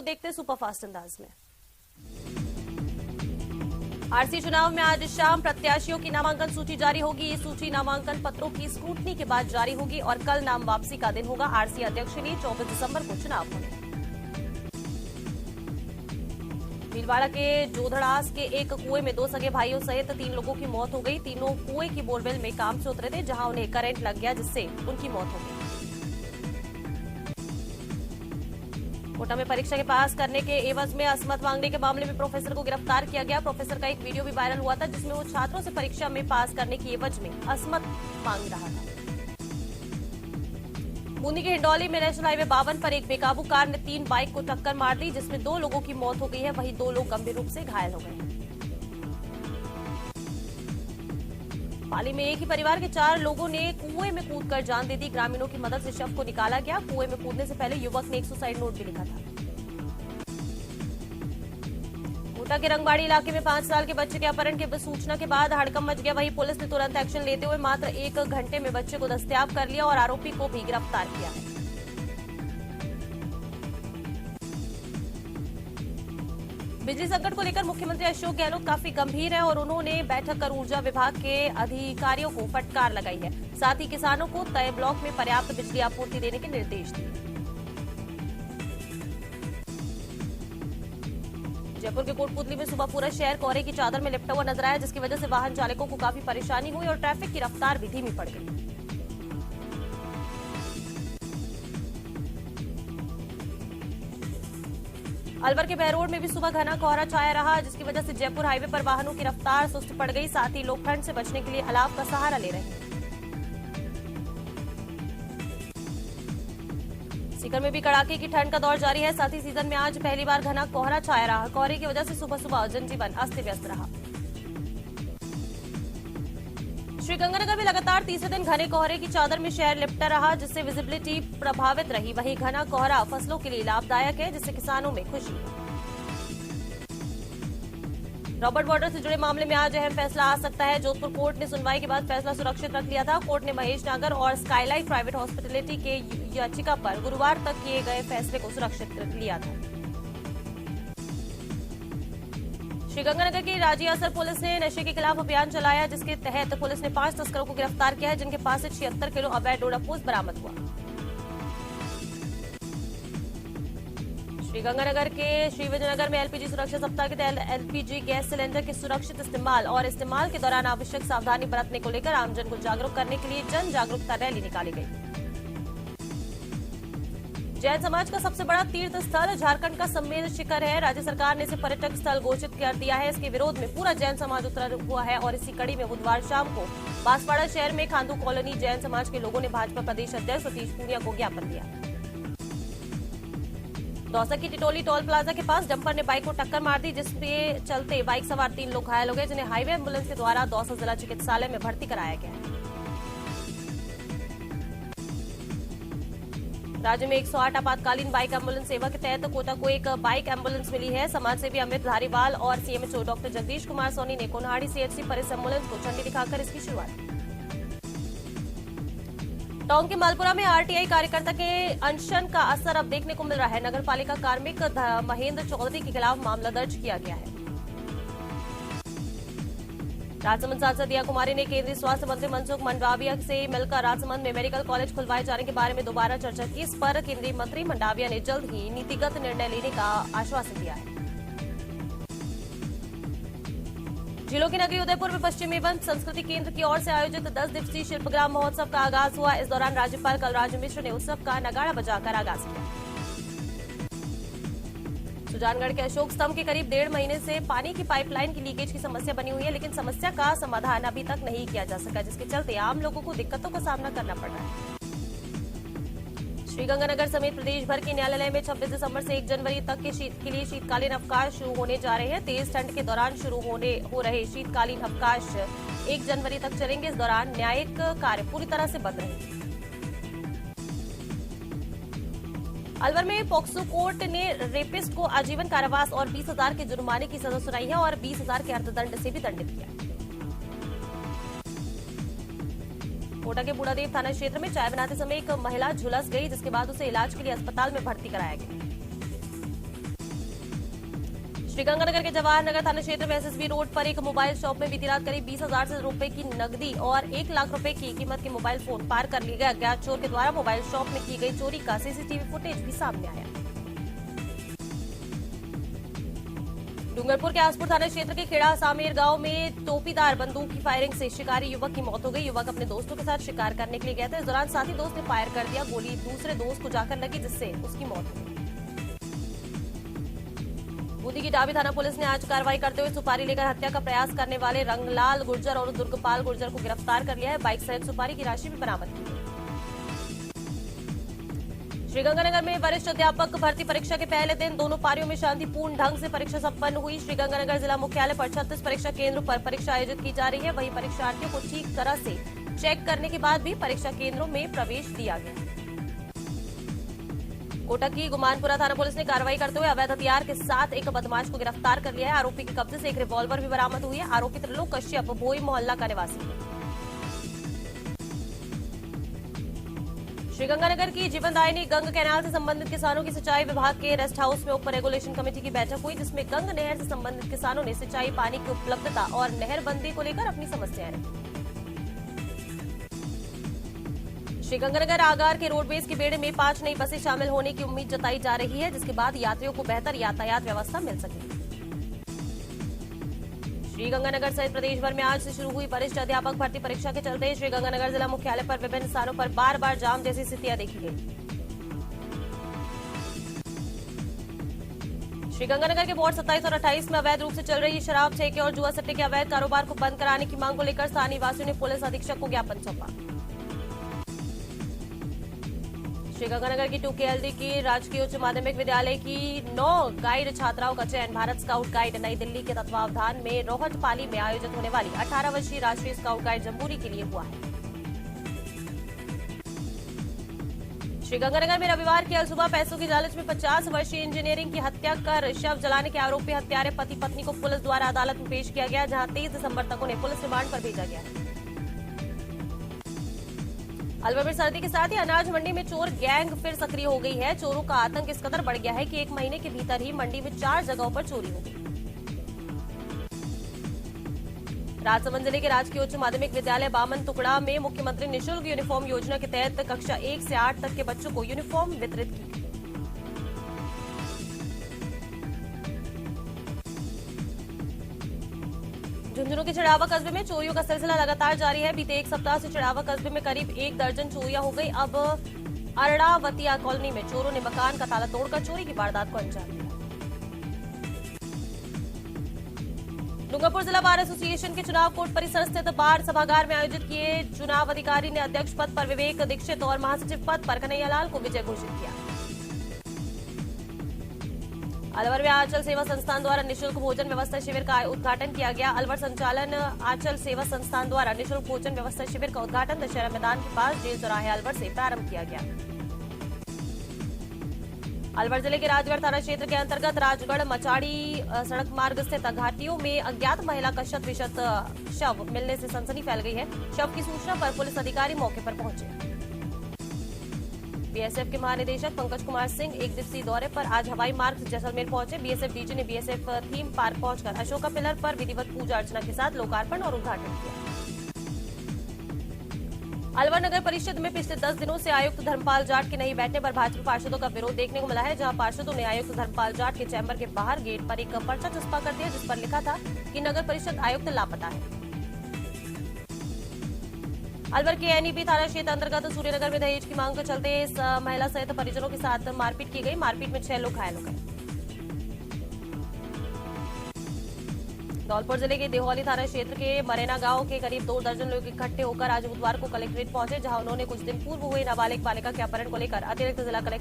देखते हैं सुपरफास्ट अंदाज में। आरसी चुनाव में आज शाम प्रत्याशियों की नामांकन सूची जारी होगी। ये सूची नामांकन पत्रों की स्क्रूटनी के बाद जारी होगी और कल नाम वापसी का दिन होगा। आरसी अध्यक्ष के लिए 24 दिसंबर को चुनाव होने। भीलवाड़ा के जोधड़ास के एक कुएं में 2 सगे भाइयों सहित 3 लोगों की मौत हो गई। तीनों कुएं की बोरवेल में काम से उतरे थे, जहां उन्हें करंट लग गया, जिससे उनकी मौत हो गई। कोटा में परीक्षा के पास करने के एवज में असमत मांगने के मामले में प्रोफेसर को गिरफ्तार किया गया। प्रोफेसर का एक वीडियो भी वायरल हुआ था, जिसमें वो छात्रों से परीक्षा में पास करने की एवज में असमत मांग रहा था। बूंदी के हिंडौली में नेशनल हाईवे 52 पर एक बेकाबू कार ने 3 बाइक को टक्कर मार दी, जिसमें 2 लोगों की मौत हो गई है, वहीं 2 लोग गंभीर रूप से घायल हो गए। पाली में एक ही परिवार के 4 लोगों ने कुएं में कूदकर जान दे दी। ग्रामीणों की मदद से शव को निकाला गया। कुएं में कूदने से पहले युवक ने एक सुसाइड नोट भी लिखा था। कोटा के रंगबाड़ी इलाके में 5 साल के बच्चे के अपहरण की सूचना के बाद हड़कंप मच गया। वहीं पुलिस ने तुरंत एक्शन लेते हुए मात्र 1 घंटे में बच्चे को दस्तयाब कर लिया और आरोपी को भी गिरफ्तार किया है। बिजली संकट को लेकर मुख्यमंत्री अशोक गहलोत काफी गंभीर है और उन्होंने बैठक कर ऊर्जा विभाग के अधिकारियों को फटकार लगाई है। साथ ही किसानों को तय ब्लॉक में पर्याप्त बिजली आपूर्ति देने के निर्देश दिए। जयपुर के कोटपुतली में सुबह पूरा शहर कोहरे की चादर में लिपटा हुआ नजर आया, जिसकी वजह से वाहन चालकों को काफी परेशानी हुई और ट्रैफिक की रफ्तार भी धीमी पड़ गई। अलवर के बहरोड में भी सुबह घना कोहरा छाया रहा, जिसकी वजह से जयपुर हाईवे पर वाहनों की रफ्तार सुस्त पड़ गई। साथ ही लोग ठंड से बचने के लिए अलाव का सहारा ले रहे हैं। सीकर में भी कड़ाके की ठंड का दौर जारी है। साथ ही सीजन में आज पहली बार घना कोहरा छाया रहा। कोहरे की वजह से सुबह सुबह जनजीवन अस्त व्यस्त रहा। श्रीगंगानगर में लगातार तीसरे दिन घने कोहरे की चादर में शहर लिपटा रहा, जिससे विजिबिलिटी प्रभावित रही। वहीं घना कोहरा फसलों के लिए लाभदायक है, जिससे किसानों में खुशी है। रॉबर्ट वाड्रा से जुड़े मामले में आज अहम फैसला आ सकता है। जोधपुर कोर्ट ने सुनवाई के बाद फैसला सुरक्षित रख लिया था। कोर्ट ने महेश नागर और स्काईलाइट प्राइवेट हॉस्पिटलिटी के याचिका पर गुरुवार तक किए गए फैसले को सुरक्षित रख लिया था। श्रीगंगानगर की राजी असर पुलिस ने नशे के खिलाफ अभियान चलाया, जिसके तहत पुलिस ने 5 तस्करों को गिरफ्तार किया है, जिनके पास से 76 किलो अवैध डोडापोस्त बरामद हुआ। श्रीगंगानगर के श्रीविजयनगर में एलपीजी सुरक्षा सप्ताह के तहत एलपीजी गैस सिलेंडर के सुरक्षित इस्तेमाल और इस्तेमाल के दौरान आवश्यक सावधानी बरतने को लेकर आमजन को जागरूक करने के लिए जन जागरूकता रैली निकाली गई। जैन समाज का सबसे बड़ा तीर्थ स्थल झारखंड का सम्मेद शिखर है। राज्य सरकार ने इसे पर्यटक स्थल घोषित कर दिया है। इसके विरोध में पूरा जैन समाज उतरा हुआ है और इसी कड़ी में बुधवार शाम को बांसवाड़ा शहर में खांदू कॉलोनी जैन समाज के लोगों ने भाजपा प्रदेश अध्यक्ष सतीश पूनिया को ज्ञापन दिया। दौसा की टिटोली टोल प्लाजा के पास डंपर ने बाइक को टक्कर मार दी, जिसके चलते बाइक सवार 3 लोग घायल हो गए, जिन्हें हाईवे एम्बुलेंस के द्वारा दौसा जिला चिकित्सालय में भर्ती कराया गया है। राज्य में 108 आपातकालीन बाइक एम्बुलेंस सेवा के तहत कोटा को एक बाइक एम्बुलेंस मिली है। समाजसेवी अमित धारीवाल और सीएमएचओ डॉक्टर जगदीश कुमार सोनी ने कोनहाड़ी सीएचसी पर इस एम्बुलेंस को झंडी दिखाकर इसकी शुरुआत की। टोंक के मालपुरा में आरटीआई कार्यकर्ता के अनशन का असर अब देखने को मिल रहा है। नगरपालिका कार्मिक महेंद्र चौधरी के खिलाफ मामला दर्ज किया गया है। राजसमंद सांसद दिया कुमारी ने केंद्रीय स्वास्थ्य मंत्री मनसुख मंडाविया से मिलकर राजसमंद में मेडिकल कॉलेज खुलवाए जाने के बारे में दोबारा चर्चा की। इस पर केंद्रीय मंत्री मंडाविया ने जल्द ही नीतिगत निर्णय लेने का आश्वासन दिया है। जिलों की नगरी उदयपुर में पश्चिमी वन संस्कृति केंद्र की ओर से आयोजित 10 दिवसीय शिल्पग्राम महोत्सव का आगाज हुआ। इस दौरान राज्यपाल कलराज मिश्र ने उत्सव का नगाड़ा बजाकर आगाज किया। सुजानगढ़ के अशोक स्तंभ के करीब 1.5 महीने से पानी की पाइपलाइन की लीकेज की समस्या बनी हुई है, लेकिन समस्या का समाधान अभी तक नहीं किया जा सका, जिसके चलते आम लोगों को दिक्कतों का सामना करना पड़ रहा है। श्रीगंगानगर समेत प्रदेश भर के न्यायालय में 26 दिसंबर से 1 जनवरी तक के लिए शीतकालीन अवकाश शुरू होने जा रहे हैं। तेज ठंड के दौरान शुरू हो रहे शीतकालीन अवकाश 1 जनवरी तक चलेंगे। इस दौरान न्यायिक कार्य पूरी तरह से बंद रहेंगे। अलवर में पॉक्सो कोर्ट ने रेपिस्ट को आजीवन कारावास और 20,000 के जुर्माने की सजा सुनाई है और 20,000 के अर्थदंड से भी दंडित किया। कोटा के बूढ़ादेव थाना क्षेत्र में चाय बनाते समय एक महिला झुलस गई, जिसके बाद उसे इलाज के लिए अस्पताल में भर्ती कराया गया। श्रीगंगानगर के जवाहर नगर थाना क्षेत्र में एसएसबी रोड पर एक मोबाइल शॉप में बीती रात करीब 20,000 से रुपए की नकदी और 1 लाख रुपए की कीमत के मोबाइल फोन पार कर लिए गए। अज्ञात चोर के द्वारा मोबाइल शॉप में की गई चोरी का सीसीटीवी फुटेज भी सामने आया। डूंगरपुर के आसपुर थाना क्षेत्र के खेड़ा सामेर गांव में टोपीदार बंदूक की फायरिंग से शिकारी युवक की मौत हो गई। युवक अपने दोस्तों के साथ शिकार करने के लिए गया था। इस दौरान साथी दोस्त ने फायर कर दिया। गोली दूसरे दोस्त को जाकर लगी, जिससे उसकी मौत हो गई। बूंदी की डाबी थाना पुलिस ने आज कार्रवाई करते हुए सुपारी लेकर हत्या का प्रयास करने वाले रंगलाल गुर्जर और दुर्गपाल गुर्जर को गिरफ्तार कर लिया है। बाइक सहित सुपारी की राशि भी बरामद की है। श्रीगंगानगर में वरिष्ठ अध्यापक भर्ती परीक्षा के पहले दिन दोनों पारियों में शांतिपूर्ण ढंग से परीक्षा संपन्न हुई। श्रीगंगानगर जिला मुख्यालय पर 36 परीक्षा केंद्रों पर परीक्षा आयोजित की जा रही है। वहीं परीक्षार्थियों को ठीक तरह से चेक करने के बाद भी परीक्षा केंद्रों में प्रवेश दिया गया। कोटक की गुमानपुरा थाना पुलिस ने कार्रवाई करते हुए अवैध हथियार के साथ एक बदमाश को गिरफ्तार कर लिया है। आरोपी के कब्जे से एक रिवॉल्वर भी बरामद हुई है। आरोपी त्रिलोक कश्यप भोई मोहल्ला का निवासी है। श्रीगंगानगर की जीवनदायिनी गंग कैनाल से संबंधित किसानों की सिंचाई विभाग के रेस्ट हाउस में उप रेगुलेशन कमेटी की बैठक हुई, जिसमें गंग नहर से संबंधित किसानों ने सिंचाई पानी की उपलब्धता और नहरबंदी को लेकर अपनी समस्याएं रखी। श्रीगंगानगर आगार के रोडवेज के बेड़े में 5 नई बसें शामिल होने की उम्मीद जताई जा रही है, जिसके बाद यात्रियों को बेहतर यातायात व्यवस्था मिल सकेगी। श्रीगंगानगर सहित प्रदेश भर में आज से शुरू हुई वरिष्ठ अध्यापक भर्ती परीक्षा के चलते श्रीगंगानगर जिला मुख्यालय पर विभिन्न स्थानों पर बार बार जाम जैसी स्थितियां देखी गई। श्रीगंगानगर के वार्ड 27 और 28 में अवैध रूप से चल रही शराब, ठेके और जुआ सट्टे के अवैध कारोबार को बंद कराने की मांग को लेकर स्थानीय वासियों ने पुलिस अधीक्षक को ज्ञापन सौंपा। श्रीगंगानगर की 2KLD की राजकीय उच्च माध्यमिक विद्यालय की 9 गाइड छात्राओं का चयन भारत स्काउट गाइड नई दिल्ली के तत्वावधान में रोहटपाली में आयोजित होने वाली 18 वर्षीय राष्ट्रीय स्काउट गाइड जम्बूरी के लिए हुआ है। श्रीगंगानगर में रविवार की सुबह पैसों की लालच में 50 वर्षीय इंजीनियरिंग की हत्या कर शव जलाने के आरोपी हत्यारे पति पत्नी को पुलिस द्वारा अदालत में पेश किया गया, जहां 23 दिसंबर तक उन्हें पुलिस रिमांड पर भेजा गया। अलवर में सर्दी के साथ ही अनाज मंडी में चोर गैंग फिर सक्रिय हो गई है। चोरों का आतंक इस कदर बढ़ गया है कि 1 महीने के भीतर ही मंडी में 4 जगहों पर चोरी हो गई। राजसमंद जिले के राजकीय उच्च माध्यमिक विद्यालय बामन टुकड़ा में मुख्यमंत्री निःशुल्क यूनिफॉर्म योजना के तहत कक्षा 1 से 8 तक के बच्चों को यूनिफॉर्म वितरित की गई। झुंझुनू के चिड़ावा कस्बे में चोरियों का सिलसिला लगातार जारी है। बीते 1 सप्ताह से चिड़ावा कस्बे में करीब 1 दर्जन चोरियां हो गई। अब अरड़ावतिया कॉलोनी में चोरों ने मकान का ताला तोड़कर चोरी की वारदात को अंजाम दिया। डूंगरपुर जिला बार एसोसिएशन के चुनाव कोर्ट परिसर स्थित बार सभागार में आयोजित किए चुनाव अधिकारी ने अध्यक्ष पद पर विवेक दीक्षित और महासचिव पद पर कन्हैयालाल को विजय घोषित किया। अलवर में आंचल सेवा संस्थान द्वारा निःशुल्क भोजन व्यवस्था शिविर का उद्घाटन किया गया। अलवर संचालन आंचल सेवा संस्थान द्वारा निःशुल्क भोजन व्यवस्था शिविर का उद्घाटन दशहरा मैदान के पास जेल चौराहे अलवर से प्रारंभ किया गया। अलवर जिले के राजगढ़ थाना क्षेत्र के अंतर्गत राजगढ़ मचाड़ी सड़क मार्ग स्थित घाटियों में अज्ञात महिला का शत शव मिलने से सनसनी फैल गई है। शव की सूचना पर पुलिस अधिकारी मौके पर पहुंचे। बीएसएफ के महानिदेशक पंकज कुमार सिंह 1 दिवसीय दौरे पर आज हवाई मार्ग से जैसलमेर पहुंचे। बीएसएफ डीजी ने बीएसएफ थीम पार्क पहुंचकर अशोका पिलर पर विधिवत पूजा अर्चना के साथ लोकार्पण और उद्घाटन किया। अलवर नगर परिषद में पिछले 10 दिनों से आयुक्त धर्मपाल जाट के नहीं बैठने पर भाजपा पार्षदों का विरोध देखने को मिला है, जहां पार्षदों ने आयुक्त धर्मपाल जाट के चैम्बर के बाहर गेट पर एक पर्चा चस्पा कर दिया, जिस पर लिखा था कि नगर परिषद आयुक्त लापता है। अलवर के एनईबी थाना क्षेत्र अंतर्गत सूर्यनगर में दहेज की मांग के चलते इस महिला सहित परिजनों के साथ मारपीट की गई। मारपीट में 6 लोग घायल हो गए। धौलपुर जिले के देहौली थाना क्षेत्र के मरेना गांव के करीब 2 दर्जन लोग इकट्ठे होकर आज बुधवार को कलेक्ट्रेट पहुंचे, जहां उन्होंने कुछ दिन पूर्व हुए नाबालिग बालिका के अपहरण को लेकर अतिरिक्त जिला कलेक्टर